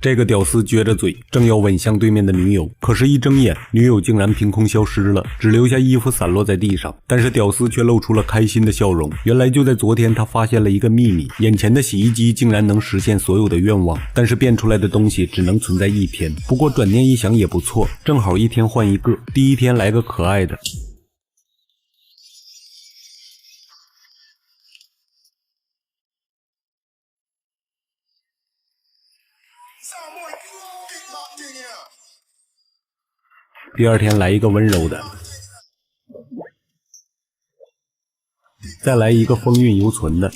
这个屌丝撅着嘴，正要吻向对面的女友，可是，一睁眼，女友竟然凭空消失了，只留下衣服散落在地上。但是屌丝却露出了开心的笑容。原来就在昨天，他发现了一个秘密：眼前的洗衣机竟然能实现所有的愿望，但是变出来的东西只能存在一天。不过转念一想也不错，正好一天换一个，第一天来个可爱的。第二天来一个温柔的，再来一个风韵犹存的，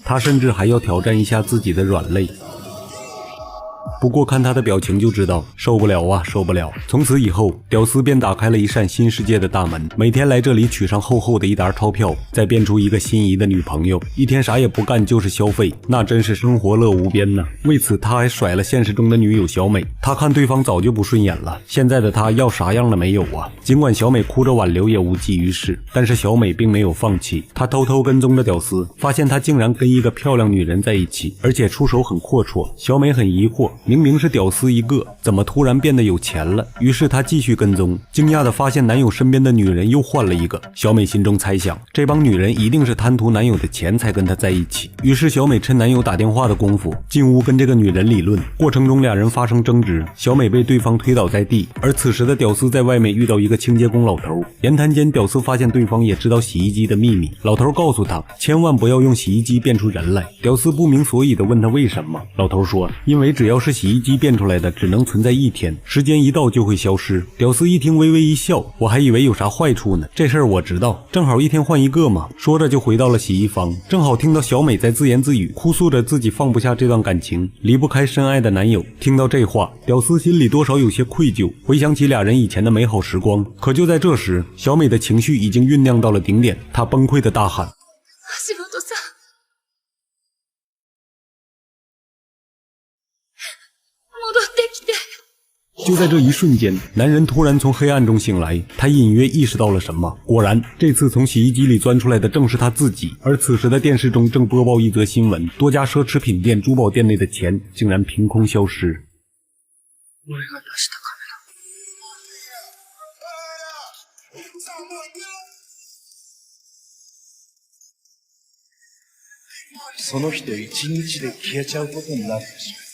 他甚至还要挑战一下自己的软肋。不过看他的表情就知道受不了啊，受不了。从此以后，屌丝便打开了一扇新世界的大门，每天来这里取上厚厚的一沓钞票，再变出一个心仪的女朋友，一天啥也不干就是消费，那真是生活乐无边呢。为此他还甩了现实中的女友小美，他看对方早就不顺眼了，现在的他要啥样的没有啊。尽管小美哭着挽留也无济于事，但是小美并没有放弃，她偷偷跟踪着屌丝，发现他竟然跟一个漂亮女人在一起，而且出手很阔绰。小美很疑惑，明明是屌丝一个，怎么突然变得有钱了？于是她继续跟踪，惊讶地发现男友身边的女人又换了一个。小美心中猜想，这帮女人一定是贪图男友的钱才跟他在一起。于是小美趁男友打电话的功夫，进屋跟这个女人理论，过程中俩人发生争执，小美被对方推倒在地。而此时的屌丝在外面遇到一个清洁工老头，言谈间屌丝发现对方也知道洗衣机的秘密，老头告诉他千万不要用洗衣机变出人来。屌丝不明所以地问他为什么，老头说因为只要是洗衣机变出来的只能存在一天，时间一到就会消失。屌丝一听微微一笑，我还以为有啥坏处呢，这事儿我知道，正好一天换一个嘛。说着就回到了洗衣房，正好听到小美在自言自语，哭诉着自己放不下这段感情，离不开深爱的男友。听到这话，屌丝心里多少有些愧疚，回想起俩人以前的美好时光。可就在这时，小美的情绪已经酝酿到了顶点，她崩溃的大喊：橋本さん、戻ってきて。就在这一瞬间，男人突然从黑暗中醒来，他隐约意识到了什么。果然，这次从洗衣机里钻出来的正是他自己。而此时的电视中正播报一则新闻，多家奢侈品店、珠宝店内的钱竟然凭空消失。俺が出したカその人一日で消えちゃうことになってしまう。